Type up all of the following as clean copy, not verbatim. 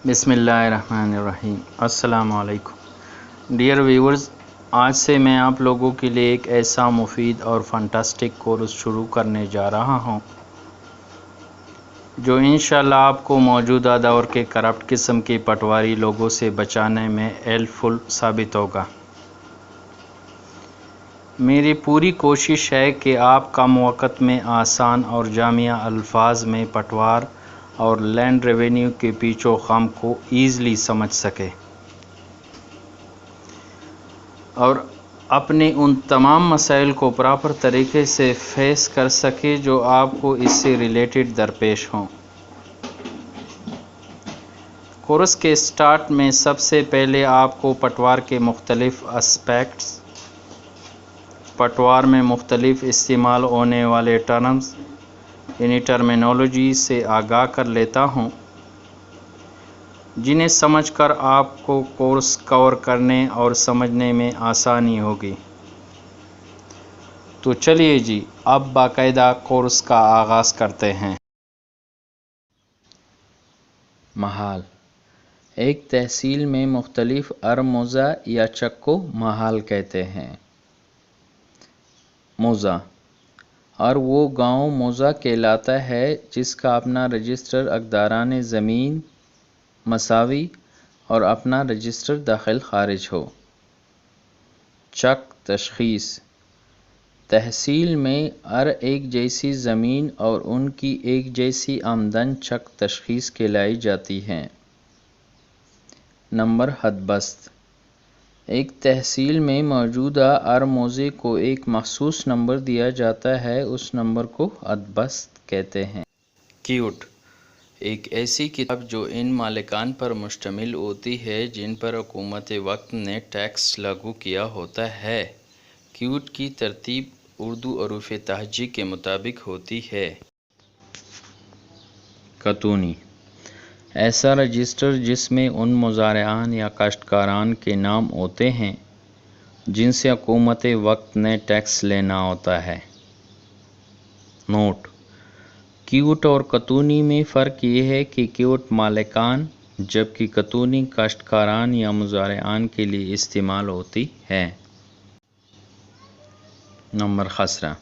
بسم اللہ الرحمن الرحیم۔ السلام علیکم ڈیئر ویورز، آج سے میں آپ لوگوں کے لیے ایک ایسا مفید اور فنٹاسٹک کورس شروع کرنے جا رہا ہوں جو انشاءاللہ آپ کو موجودہ دور کے کرپٹ قسم کے پٹواری لوگوں سے بچانے میں ہیلپ فل ثابت ہوگا۔ میری پوری کوشش ہے کہ آپ کم وقت میں آسان اور جامع الفاظ میں پٹوار اور لینڈ ریونیو کے پیچ و خم کو ایزلی سمجھ سکے اور اپنے ان تمام مسائل کو پراپر طریقے سے فیس کر سکے جو آپ کو اس سے ریلیٹڈ درپیش ہوں۔ کورس کے سٹارٹ میں سب سے پہلے آپ کو پٹوار کے مختلف اسپیکٹس، پٹوار میں مختلف استعمال ہونے والے ٹرمز یعنی ٹرمینالوجی سے آگاہ کر لیتا ہوں، جنہیں سمجھ کر آپ کو کورس کور کرنے اور سمجھنے میں آسانی ہوگی۔ تو چلیے جی، اب باقاعدہ کورس کا آغاز کرتے ہیں۔ محال ایک تحصیل میں مختلف موضع یا چک کو محال کہتے ہیں۔ موضع اور وہ گاؤں موضع کہلاتا ہے جس کا اپنا رجسٹر اقداران زمین مساوی اور اپنا رجسٹر داخل خارج ہو۔ چک تشخیص تحصیل میں ہر ایک جیسی زمین اور ان کی ایک جیسی آمدن چک تشخیص کہلائی جاتی ہے۔ نمبر حد بست ایک تحصیل میں موجودہ ہر موضع کو ایک مخصوص نمبر دیا جاتا ہے، اس نمبر کو حد بست کہتے ہیں۔ کیوٹ ایک ایسی کتاب جو ان مالکان پر مشتمل ہوتی ہے جن پر حکومت وقت نے ٹیکس لاگو کیا ہوتا ہے۔ کیوٹ کی ترتیب اردو حروف تہجی کے مطابق ہوتی ہے۔ قطونی ایسا رجسٹر جس میں ان مزارعان یا کاشتکاران کے نام ہوتے ہیں جن سے حکومت وقت نے ٹیکس لینا ہوتا ہے۔ نوٹ کیوٹ اور قطونی میں فرق یہ ہے کہ کیوٹ مالکان جبکہ قطونی کاشتکاران یا مزارعان کے لیے استعمال ہوتی ہے۔ نمبر خسرہ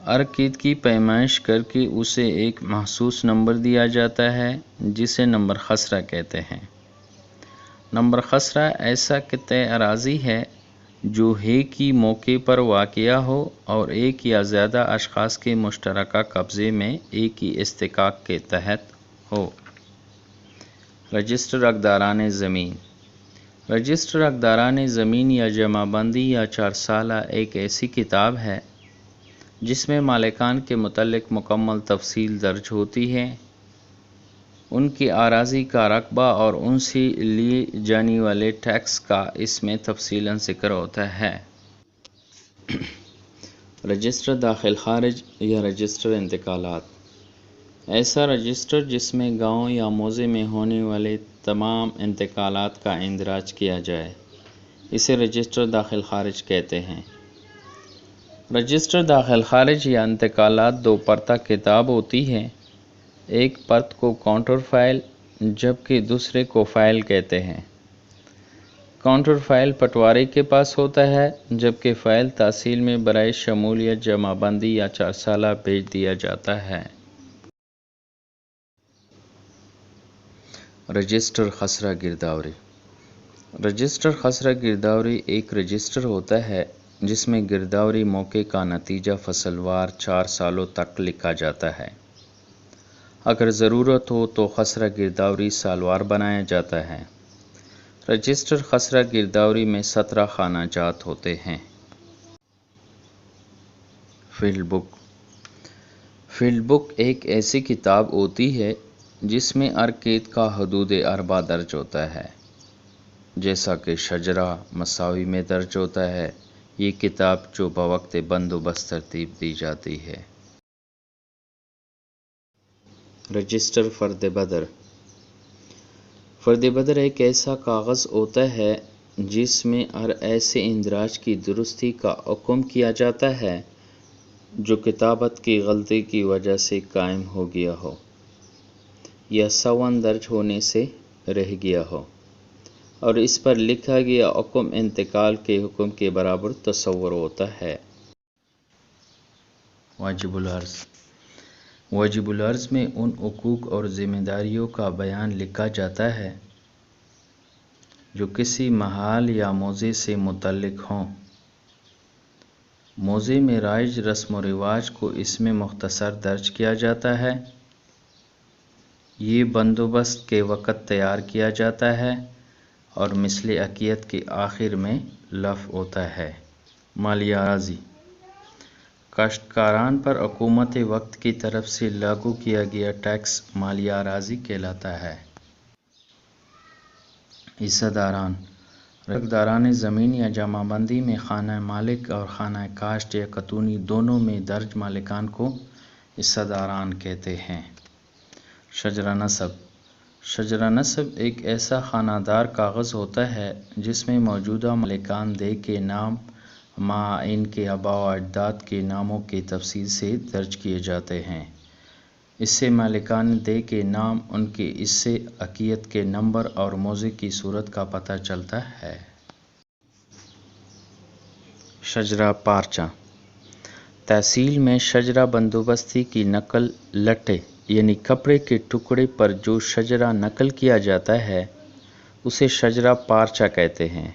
ہر کھیت کی پیمائش کر کے اسے ایک مخصوص نمبر دیا جاتا ہے جسے نمبر خسرہ کہتے ہیں۔ نمبر خسرہ ایسا قطع اراضی ہے جو ایک ہی موقع پر واقع ہو اور ایک یا زیادہ اشخاص کے مشترکہ قبضے میں ایک ہی استحقاق کے تحت ہو۔ رجسٹر اقداران زمین رجسٹر اقداران زمین یا جمع بندی یا چار سالہ ایک ایسی کتاب ہے جس میں مالکان کے متعلق مکمل تفصیل درج ہوتی ہے، ان کی اراضی کا رقبہ اور ان سے لیے جانے والے ٹیکس کا اس میں تفصیلاً ذکر ہوتا ہے۔ رجسٹر داخل خارج یا رجسٹر انتقالات ایسا رجسٹر جس میں گاؤں یا موضع میں ہونے والے تمام انتقالات کا اندراج کیا جائے، اسے رجسٹر داخل خارج کہتے ہیں۔ رجسٹر داخل خارج یا انتقالات دو پرتہ کتاب ہوتی ہے، ایک پرت کو کاؤنٹر فائل جبکہ دوسرے کو فائل کہتے ہیں۔ کاؤنٹر فائل پٹواری کے پاس ہوتا ہے جبکہ فائل تحصیل میں برائے شمولیت جمع بندی یا چار سالہ بھیج دیا جاتا ہے۔ رجسٹر خسرہ گرداوری رجسٹر خسرہ گرداوری ایک رجسٹر ہوتا ہے جس میں گرداوری موقع کا نتیجہ فصل وار 4 سالوں تک لکھا جاتا ہے۔ اگر ضرورت ہو تو خسرہ گرداوری سالوار بنایا جاتا ہے۔ رجسٹر خسرہ گرداوری میں 17 خانہ جات ہوتے ہیں۔ فیلڈ بک فیلڈ بک ایک ایسی کتاب ہوتی ہے جس میں ہر کھیت کا حدود اربا درج ہوتا ہے، جیسا کہ شجرہ مساوی میں درج ہوتا ہے۔ یہ کتاب جو بوقت بندوبست ترتیب دی جاتی ہے۔ رجسٹر فرد بدر فرد بدر ایک ایسا کاغذ ہوتا ہے جس میں ہر ایسے اندراج کی درستی کا حکم کیا جاتا ہے جو کتابت کی غلطی کی وجہ سے قائم ہو گیا ہو یا سون درج ہونے سے رہ گیا ہو اور اس پر لکھا گیا حکم انتقال کے حکم کے برابر تصور ہوتا ہے۔ واجب العرض، واجب العرض میں ان حقوق اور ذمہ داریوں کا بیان لکھا جاتا ہے جو کسی محل یا موضع سے متعلق ہوں۔ موضع میں رائج رسم و رواج کو اس میں مختصر درج کیا جاتا ہے۔ یہ بندوبست کے وقت تیار کیا جاتا ہے اور مثل عقیت کے آخر میں لفظ ہوتا ہے۔ مالیہ اراضی، کاشتکاران پر حکومت وقت کی طرف سے لاگو کیا گیا ٹیکس مالیہ اراضی کہلاتا ہے۔ حصہ داران، رقداران زمین یا جمع بندی میں خانہ مالک اور خانہ کاشت یا قطونی دونوں میں درج مالکان کو حصہ داران کہتے ہیں۔ شجرہ نسب، شجرہ نسب ایک ایسا خانہ دار کاغذ ہوتا ہے جس میں موجودہ مالکان دہ کے نام مع ان کے آباء و اجداد کے ناموں کی تفصیل سے درج کیے جاتے ہیں۔ اس سے مالکان دہ کے نام، ان کے حصے، عقیت کے نمبر اور موضع کی صورت کا پتہ چلتا ہے۔ شجرہ پارچہ، تحصیل میں شجرہ بندوبستی کی نقل لٹے یعنی کپڑے کے ٹکڑے پر جو شجرہ نقل کیا جاتا ہے اسے شجرہ پارچہ کہتے ہیں۔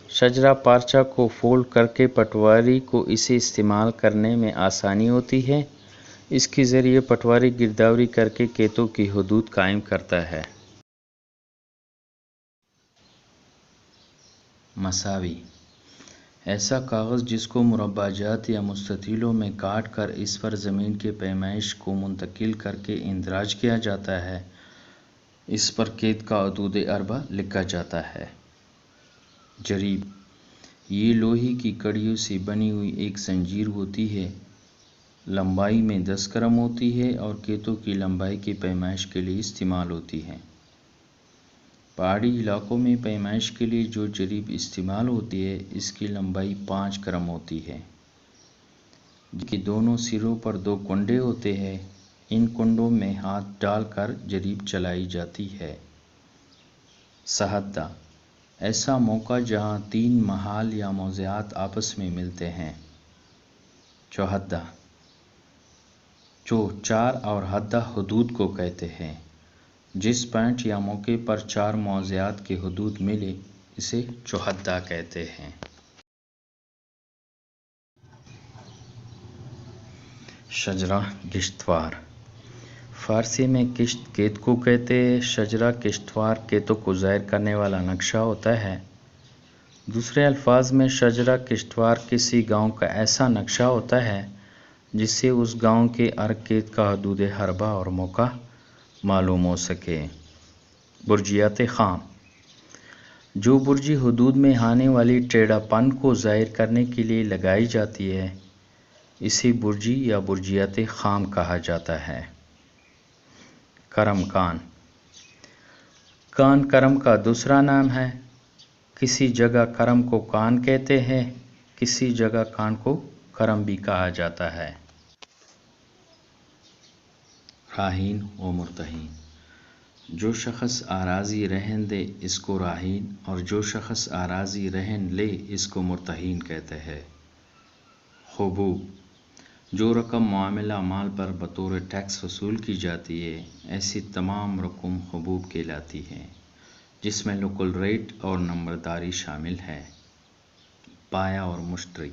شجرہ پارچہ کو فولڈ کر کے پٹواری کو اسے استعمال کرنے میں آسانی ہوتی ہے۔ اس کے ذریعے پٹواری گرداوری کر کے کھیتوں کی حدود قائم کرتا ہے۔ مساوی، ایسا کاغذ جس کو مربع جات یا مستطیلوں میں کاٹ کر اس پر زمین کے پیمائش کو منتقل کر کے اندراج کیا جاتا ہے۔ اس پر کھیت کا حدود اربع لکھا جاتا ہے۔ جریب، یہ لوہے کی کڑیوں سے بنی ہوئی ایک زنجیر ہوتی ہے، لمبائی میں 10 کرم ہوتی ہے اور کھیتوں کی لمبائی کی پیمائش کے لیے استعمال ہوتی ہے۔ پہاڑی علاقوں میں پیمائش کے لیے جو جریب استعمال ہوتی ہے اس کی لمبائی 5 کرم ہوتی ہے، جن کے دونوں سروں پر 2 کنڈے ہوتے ہیں۔ ان کنڈوں میں ہاتھ ڈال کر جریب چلائی جاتی ہے۔ سہدہ، ایسا موقع جہاں 3 محال یا موضعات آپس میں ملتے ہیں۔ چوحدہ، چو 4 اور حدہ حدود کو کہتے ہیں۔ جس پوائنٹ یا موقع پر 4 موضعات کی حدود ملے اسے چوحدہ کہتے ہیں۔ شجرہ کشتوار، فارسی میں کشت کھیت کو کہتے ہیں۔ شجرہ کشتوار کھیتوں کو ظاہر کرنے والا نقشہ ہوتا ہے۔ دوسرے الفاظ میں شجرہ کشتوار کسی گاؤں کا ایسا نقشہ ہوتا ہے جس سے اس گاؤں کے ہر کھیت کا حدود اربع اور موقع معلوم ہو سکے۔ برجیات خام، جو برجی حدود میں آنے والی ٹیڑھا پن کو ظاہر کرنے کے لیے لگائی جاتی ہے اسے برجی یا برجیات خام کہا جاتا ہے۔ کرم کان، کان کرم کا دوسرا نام ہے۔ کسی جگہ کرم کو کان کہتے ہیں، کسی جگہ کان کو کرم بھی کہا جاتا ہے۔ راہین و مرتہین، جو شخص اراضی رہن دے اس کو راہین اور جو شخص اراضی رہن لے اس کو مرتہین کہتے ہیں۔ حبوب، جو رقم معاملہ مال پر بطور ٹیکس وصول کی جاتی ہے ایسی تمام رقم حبوب کہلاتی ہے جس میں لوکل ریٹ اور نمبرداری شامل ہے۔ بائع اور مشتری،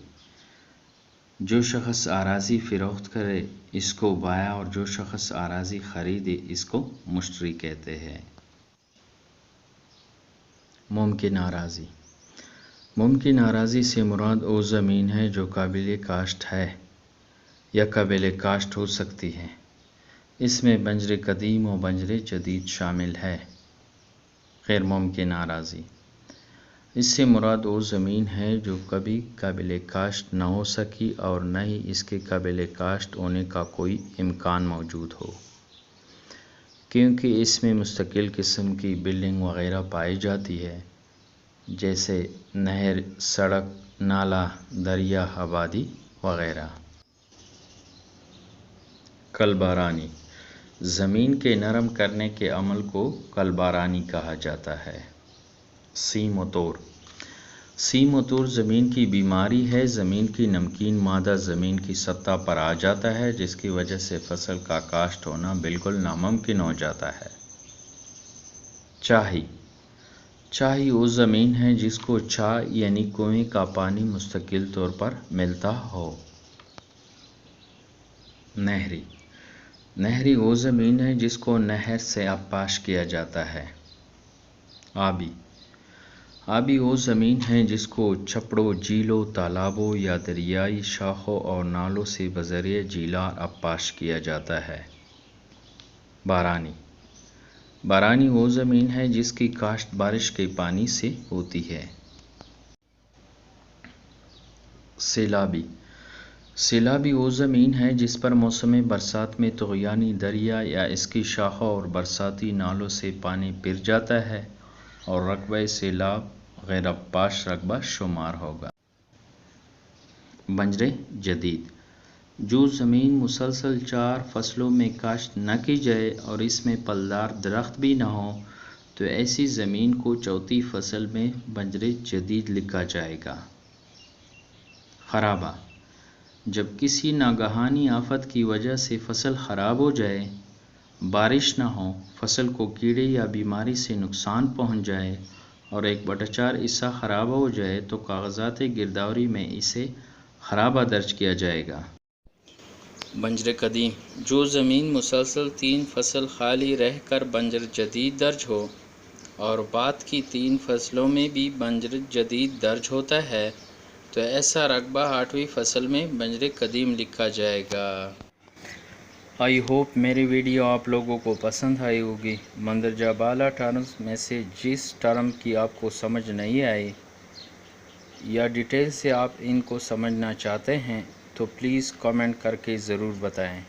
جو شخص اراضی فروخت کرے اس کو بائع اور جو شخص اراضی خریدے اس کو مشتری کہتے ہیں۔ ممکن اراضی، ممکن اراضی سے مراد وہ زمین ہے جو قابل کاشت ہے یا قابل کاشت ہو سکتی ہے۔ اس میں بنجر قدیم و بنجر جدید شامل ہے۔ غیر ممکن اراضی، اس سے مراد وہ زمین ہے جو کبھی قابل کاشت نہ ہو سکی اور نہ ہی اس کے قابل کاشت ہونے کا کوئی امکان موجود ہو، کیونکہ اس میں مستقل قسم کی بلڈنگ وغیرہ پائی جاتی ہے جیسے نہر، سڑک، نالہ، دریا، آبادی وغیرہ۔ کلبا رانی، زمین کے نرم کرنے کے عمل کو کلبارانی کہا جاتا ہے۔ سیموتور سیموتور زمین کی بیماری ہے۔ زمین کی نمکین مادہ زمین کی سطح پر آ جاتا ہے، جس کی وجہ سے فصل کا کاشت ہونا بالکل ناممکن ہو جاتا ہے۔ چاہی چاہی وہ زمین ہے جس کو چاہ یعنی کنویں کا پانی مستقل طور پر ملتا ہو۔ نہری نہری وہ زمین ہے جس کو نہر سے آبپاش کیا جاتا ہے۔ آبی آبی وہ زمین ہے جس کو چھپڑوں، جھیلوں، تالابوں یا دریائی شاخوں اور نالوں سے بذریعہ جھیلار آبپاش کیا جاتا ہے۔ بارانی بارانی وہ زمین ہے جس کی کاشت بارش کے پانی سے ہوتی ہے۔ سیلابی سیلابی وہ زمین ہے جس پر موسم برسات میں طغیانی دریا یا اس کی شاخوں اور برساتی نالوں سے پانی گر جاتا ہے اور رقبہ سیلاب غیر آبپاش رقبہ شمار ہوگا۔ بنجر جدید جو زمین مسلسل 4 فصلوں میں کاشت نہ کی جائے اور اس میں پھلدار درخت بھی نہ ہو تو ایسی زمین کو چوتھی فصل میں بنجر جدید لکھا جائے گا۔ خرابہ جب کسی ناگہانی آفت کی وجہ سے فصل خراب ہو جائے، بارش نہ ہو، فصل کو کیڑے یا بیماری سے نقصان پہنچ جائے اور 1/4 حصہ خراب ہو جائے تو کاغذات گرداوری میں اسے خرابہ درج کیا جائے گا۔ بنجر قدیم جو زمین مسلسل 3 فصل خالی رہ کر بنجر جدید درج ہو اور بعد کی 3 فصلوں میں بھی بنجر جدید درج ہوتا ہے تو ایسا رقبہ 8ویں فصل میں بنجر قدیم لکھا جائے گا۔ آئی ہوپ میری ویڈیو آپ لوگوں کو پسند آئی ہوگی۔ مندرجہ بالا ٹرمز میں سے جس ٹرم کی آپ کو سمجھ نہیں آئی یا ڈیٹیل سے آپ ان کو سمجھنا چاہتے ہیں تو پلیز کامنٹ کر کے ضرور بتائیں۔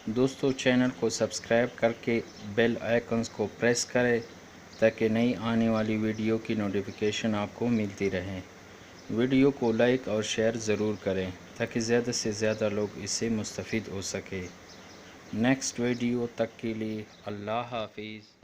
دوستو چینل کو سبسکرائب کر کے بیل آئیکنز کو پریس کریں تاکہ نئی آنے والی ویڈیو کی نوٹیفیکیشن آپ کو ملتی رہے۔ ویڈیو کو لائک اور شیئر ضرور کریں تاکہ زیادہ سے زیادہ لوگ اس سے مستفید ہو سکے۔ نیکسٹ ویڈیو تک کے لیے اللہ حافظ۔